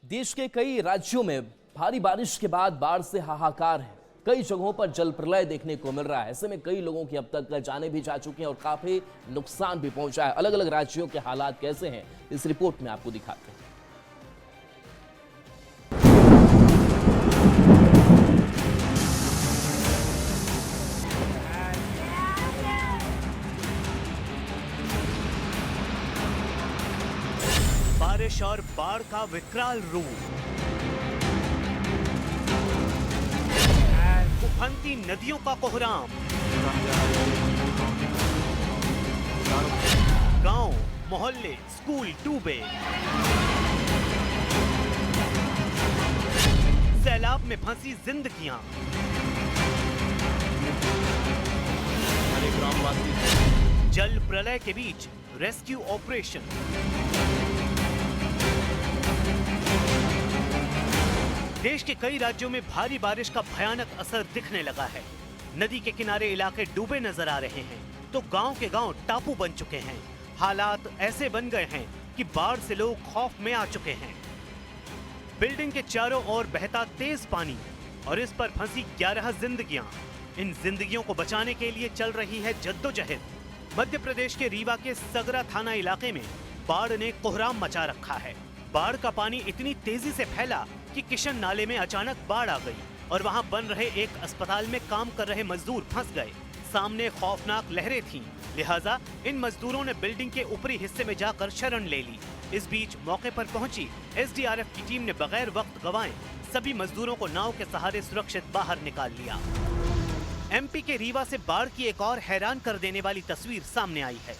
देश के कई राज्यों में भारी बारिश के बाद बाढ़ से हाहाकार है। कई जगहों पर जल प्रलय देखने को मिल रहा है। ऐसे में कई लोगों की अब तक जानें भी जा चुकी हैं और काफी नुकसान भी पहुंचा है। अलग अलग राज्यों के हालात कैसे हैं, इस रिपोर्ट में आपको दिखाते हैं। बारिश और बाढ़ का विकराल रूप, उफनती नदियों का कोहराम, गांव, मोहल्ले, स्कूल डूबे, सैलाब में फंसी जिंदगियां, जल प्रलय के बीच रेस्क्यू ऑपरेशन। देश के कई राज्यों में भारी बारिश का भयानक असर दिखने लगा है। नदी के किनारे इलाके डूबे नजर आ रहे हैं तो गांव के गांव टापू बन चुके हैं। हालात ऐसे बन गए हैं कि बाढ़ से लोग खौफ में आ चुके हैं। बिल्डिंग के चारों ओर बहता तेज पानी और इस पर फंसी 11 जिंदगियां। इन जिंदगियों को बचाने के लिए चल रही है जद्दोजहद। मध्य प्रदेश के रीवा के सगरा थाना इलाके में बाढ़ ने कोहराम मचा रखा है। बाढ़ का पानी इतनी तेजी से फैला कि किशन नाले में अचानक बाढ़ आ गई और वहां बन रहे एक अस्पताल में काम कर रहे मजदूर फंस गए। सामने खौफनाक लहरें थीं, लिहाजा इन मजदूरों ने बिल्डिंग के ऊपरी हिस्से में जाकर शरण ले ली। इस बीच मौके पर पहुंची एसडीआरएफ की टीम ने बगैर वक्त गंवाए सभी मजदूरों को नाव के सहारे सुरक्षित बाहर निकाल लिया। एमपी के रीवा से बाढ़ की एक और हैरान कर देने वाली तस्वीर सामने आई है।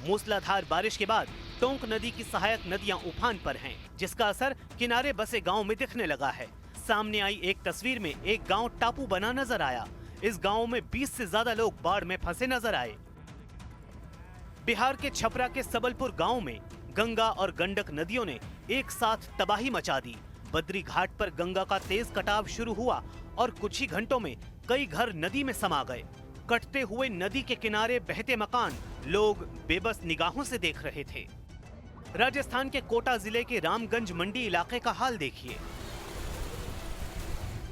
मूसलाधार बारिश के बाद टोंक नदी की सहायक नदियां उफान पर हैं, जिसका असर किनारे बसे गांव में दिखने लगा है। सामने आई एक तस्वीर में एक गांव टापू बना नजर आया। इस गांव में 20 से ज्यादा लोग बाढ़ में फंसे नजर आए। बिहार के छपरा के सबलपुर गांव में गंगा और गंडक नदियों ने एक साथ तबाही मचा दी। बद्री घाट पर गंगा का तेज कटाव शुरू हुआ और कुछ ही घंटों में कई घर नदी में समा गए। कटते हुए नदी के किनारे बहते मकान लोग बेबस निगाहों से देख रहे थे। राजस्थान के कोटा जिले के रामगंज मंडी इलाके का हाल देखिए।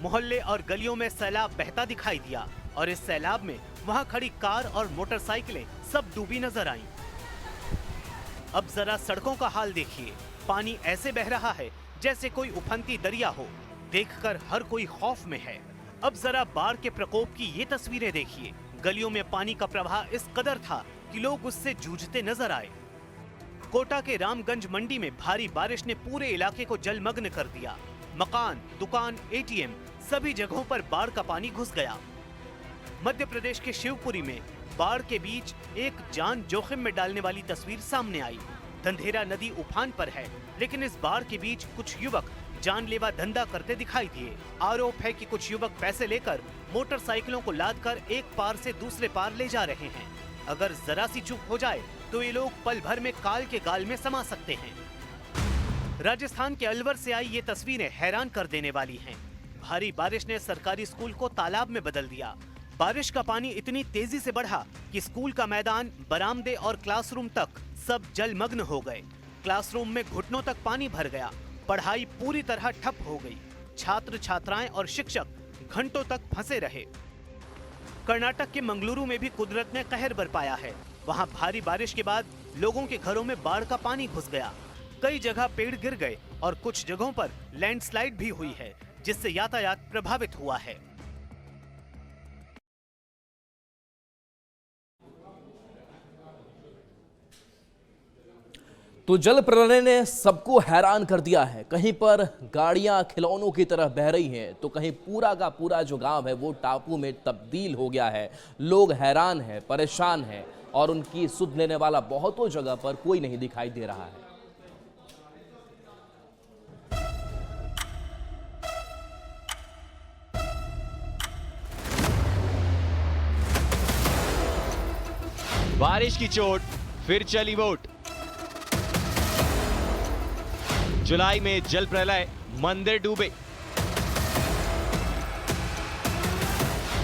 मोहल्ले और गलियों में सैलाब बहता दिखाई दिया और इस सैलाब में वहां खड़ी कार और मोटरसाइकिलें सब डूबी नजर आईं। अब जरा सड़कों का हाल देखिए। पानी ऐसे बह रहा है जैसे कोई उफनती दरिया हो। देखकर हर कोई खौफ में है। अब जरा बाढ़ के प्रकोप की ये तस्वीरें देखिए। गलियों में पानी का प्रवाह इस कदर था कि लोग उससे जूझते नजर आए। कोटा के रामगंज मंडी में भारी बारिश ने पूरे इलाके को जलमग्न कर दिया। मकान, दुकान, एटीएम सभी जगहों पर बाढ़ का पानी घुस गया। मध्य प्रदेश के शिवपुरी में बाढ़ के बीच एक जान जोखिम में डालने वाली तस्वीर सामने आई। धंधेरा नदी उफान पर है, लेकिन इस बाढ़ के बीच कुछ युवक जानलेवा धंधा करते दिखाई दिए। आरोप है कि कुछ युवक पैसे लेकर मोटरसाइकिलों को लादकर एक पार से दूसरे पार ले जा रहे हैं। अगर जरा सी चूक हो जाए तो ये लोग पल भर में काल के गाल में समा सकते हैं। राजस्थान के अलवर से आई ये तस्वीरें हैरान कर देने वाली हैं। भारी बारिश ने सरकारी स्कूल को तालाब में बदल दिया। बारिश का पानी इतनी तेजी से बढ़ा कि स्कूल का मैदान, बरामदे और क्लासरूम तक सब जलमग्न हो गए। क्लासरूम में घुटनों तक पानी भर गया। पढ़ाई पूरी तरह ठप हो गई। छात्र छात्राएं और शिक्षक घंटों तक फंसे रहे। कर्नाटक के मंगलुरु में भी कुदरत ने कहर बरपाया है। वहां भारी बारिश के बाद लोगों के घरों में बाढ़ का पानी घुस गया। कई जगह पेड़ गिर गए और कुछ जगहों पर लैंडस्लाइड भी हुई है, जिससे यातायात प्रभावित हुआ है। तो जल प्रलय ने सबको हैरान कर दिया है। कहीं पर गाड़ियां खिलौनों की तरह बह रही हैं, तो कहीं पूरा का पूरा जो गांव है वो टापू में तब्दील हो गया है। लोग हैरान हैं, परेशान हैं और उनकी सुध लेने वाला बहुतों जगह पर कोई नहीं दिखाई दे रहा है। बारिश की चोट, फिर चली वोट। जुलाई में जल प्रलय, मंदिर डूबे,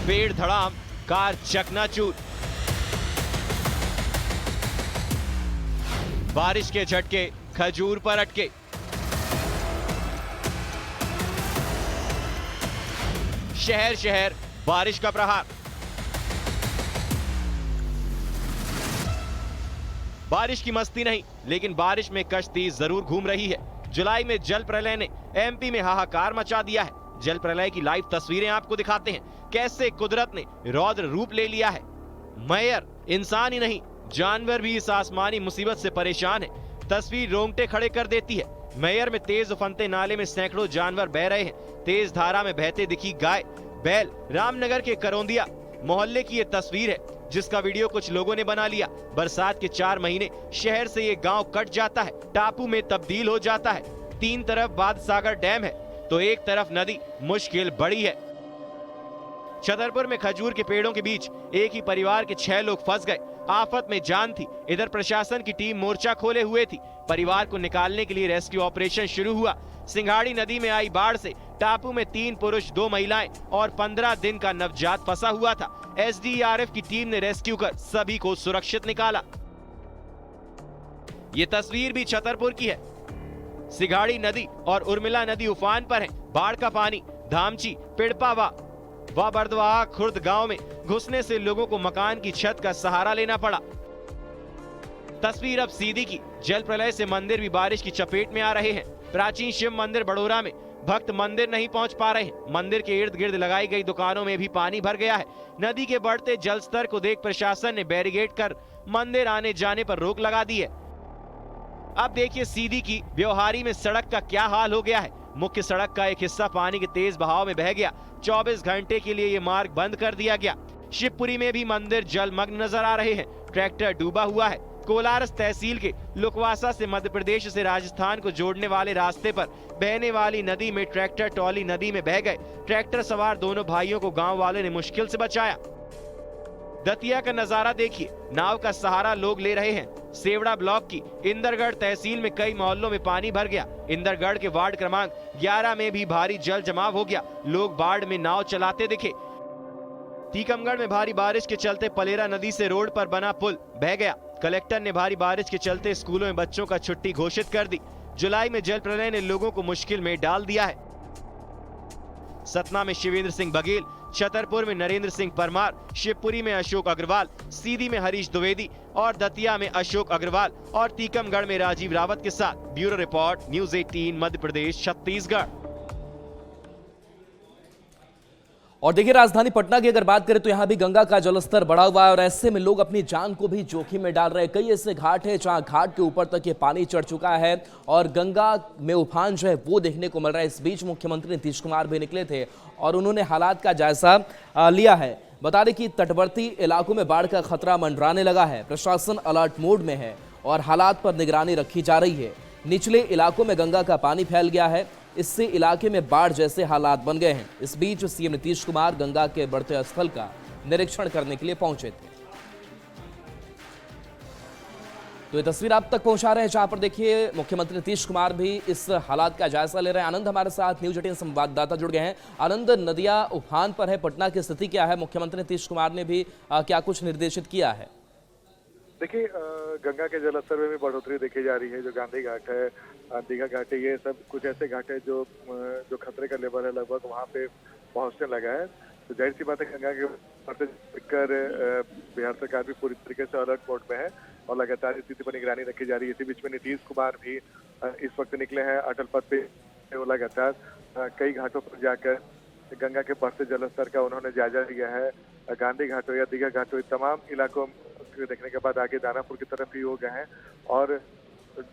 पेड़ धड़ाम, कार चकनाचूर। बारिश के झटके खजूर पर अटके। शहर शहर बारिश का प्रहार। बारिश की मस्ती नहीं, लेकिन बारिश में कश्ती जरूर घूम रही है। जुलाई में जल प्रलय ने एमपी में हाहाकार मचा दिया है। जल प्रलय की लाइव तस्वीरें आपको दिखाते हैं, कैसे कुदरत ने रौद्र रूप ले लिया है। मेयर इंसान ही नहीं, जानवर भी इस आसमानी मुसीबत से परेशान है। तस्वीर रोंगटे खड़े कर देती है। मेयर में तेज उफनते नाले में सैकड़ों जानवर बह रहे हैं। तेज धारा में बहते दिखी गाय, बैल। रामनगर के करौंदिया मोहल्ले की ये तस्वीर है, जिसका वीडियो कुछ लोगों ने बना लिया। बरसात के 4 महीने शहर से ये गांव कट जाता है, टापू में तब्दील हो जाता है। 3 तरफ बादसागर डैम है तो एक तरफ नदी। मुश्किल बड़ी है। छतरपुर में खजूर के पेड़ों के बीच एक ही परिवार के 6 लोग फंस गए। आफत में जान थी। इधर प्रशासन की टीम मोर्चा खोले हुए थी। परिवार को निकालने के लिए रेस्क्यू ऑपरेशन शुरू हुआ। सिंघाड़ी नदी में आई बाढ़ से टापू में 3 पुरुष 2 महिलाएं और 15 दिन का नवजात फंसा हुआ था। एसडीआरएफ की टीम ने रेस्क्यू कर सभी को सुरक्षित निकाला। ये तस्वीर भी छतरपुर की है। सिंघाड़ी नदी और उर्मिला नदी उफान पर है। बाढ़ का पानी धामची, पिड़पा व बर्दवाहा खुर्द गांव में घुसने से लोगों को मकान की छत का सहारा लेना पड़ा। तस्वीर अब सीधी की। जल प्रलय से मंदिर भी बारिश की चपेट में आ रहे हैं। प्राचीन शिव मंदिर बड़ोरा में भक्त मंदिर नहीं पहुंच पा रहे हैं। मंदिर के इर्द गिर्द लगाई गई दुकानों में भी पानी भर गया है। नदी के बढ़ते जल स्तर को देख प्रशासन ने बैरिकेड कर मंदिर आने जाने पर रोक लगा दी है। अब देखिए सीधी की व्यवहारी में सड़क का क्या हाल हो गया है। मुख्य सड़क का एक हिस्सा पानी के तेज बहाव में बह गया। 24 घंटे के लिए ये मार्ग बंद कर दिया गया। शिवपुरी में भी मंदिर जलमग्न नजर आ रहे हैं। ट्रैक्टर डूबा हुआ है। कोलारस तहसील के लुकवासा से मध्य प्रदेश से राजस्थान को जोड़ने वाले रास्ते पर बहने वाली नदी में ट्रैक्टर टॉली नदी में बह गए। ट्रैक्टर सवार दोनों भाइयों को गांव वालों ने मुश्किल से बचाया। दतिया का नजारा देखिए। नाव का सहारा लोग ले रहे हैं। सेवड़ा ब्लॉक की इंदरगढ़ तहसील में कई मोहल्लों में पानी भर गया। इंदरगढ़ के वार्ड क्रमांक 11 में भी भारी जल जमाव हो गया। लोग बाढ़ में नाव चलाते दिखे। टीकमगढ़ में भारी बारिश के चलते पलेरा नदी से रोड पर बना पुल बह गया। कलेक्टर ने भारी बारिश के चलते स्कूलों में बच्चों का छुट्टी घोषित कर दी। जुलाई में जल प्रलय ने लोगों को मुश्किल में डाल दिया है। सतना में शिवेंद्र सिंह बघेल, छतरपुर में नरेंद्र सिंह परमार, शिवपुरी में अशोक अग्रवाल, सीधी में हरीश द्विवेदी और दतिया में अशोक अग्रवाल और टीकमगढ़ में राजीव रावत के साथ। Bureau report, news 18 Madhya Pradesh Chhattisgarh. और देखिए राजधानी पटना की अगर बात करें तो यहां भी गंगा का जलस्तर बढ़ा हुआ है और ऐसे में लोग अपनी जान को भी जोखिम में डाल रहे हैं। कई ऐसे घाट हैं जहां घाट के ऊपर तक ये पानी चढ़ चुका है और गंगा में उफान जो है वो देखने को मिल रहा है। इस बीच मुख्यमंत्री नीतीश कुमार भी निकले थे और उन्होंने हालात का जायजा लिया है। बता दें कि तटवर्ती इलाकों में बाढ़ का खतरा मंडराने लगा है। प्रशासन अलर्ट मोड में है और हालात पर निगरानी रखी जा रही है। निचले इलाकों में गंगा का पानी फैल गया है, इससे इलाके में बाढ़ जैसे हालात बन गए हैं। इस बीच सीएम नीतीश कुमार गंगा के बढ़ते स्थल का निरीक्षण करने के लिए पहुंचे थे। तो ये तस्वीर आप तक पहुंचा रहे हैं जहां पर देखिए मुख्यमंत्री नीतीश कुमार भी इस हालात का जायजा ले रहे हैं। आनंद हमारे साथ न्यूज 18 संवाददाता जुड़ गए हैं। आनंद, नदियां उफान पर है, पटना की स्थिति क्या है? मुख्यमंत्री नीतीश कुमार ने भी क्या कुछ निर्देशित किया है? देखिए गंगा के जलस्तर में भी बढ़ोतरी देखी जा रही है। जो गांधी घाट है, दीघा घाट है, ये सब कुछ ऐसे घाट है जो खतरे का लेवल है लगभग वहाँ पे पहुँचने लगा है। तो जाहिर सी बात है गंगा के बढ़ते लेकर बिहार सरकार भी पूरी तरीके से अलर्ट मोड में है और लगातार स्थिति पर निगरानी रखी जा रही है। इसी बीच में नीतीश कुमार भी इस वक्त निकले हैं अटल पथ पे। लगातार कई घाटों पर जाकर गंगा के बढ़ते जलस्तर का उन्होंने जायजा लिया है। गांधी घाट हो या दीघा घाट हो, तमाम इलाकों देखने के बाद आगे दानापुर की तरफ ही हो गए हैं और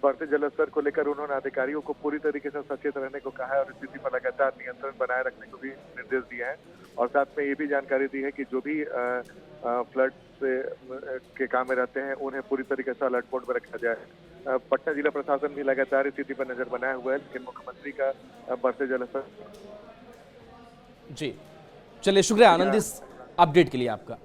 बढ़ते जलस्तर को लेकर उन्होंने अधिकारियों को पूरी तरीके से सचेत रहने को कहा है और स्थिति पर लगातार नियंत्रण बनाए रखने को भी निर्देश दिया है। और साथ में ये भी जानकारी दी है कि जो भी फ्लड से के काम में रहते हैं उन्हें पूरी तरीके से अलर्ट मोड में रखा जाए। पटना जिला प्रशासन भी लगातार स्थिति पर नजर बनाए हुआ है, लेकिन मुख्यमंत्री का बढ़ते जलस्तर। जी चलिए, शुक्रिया आनंद इस अपडेट के लिए आपका।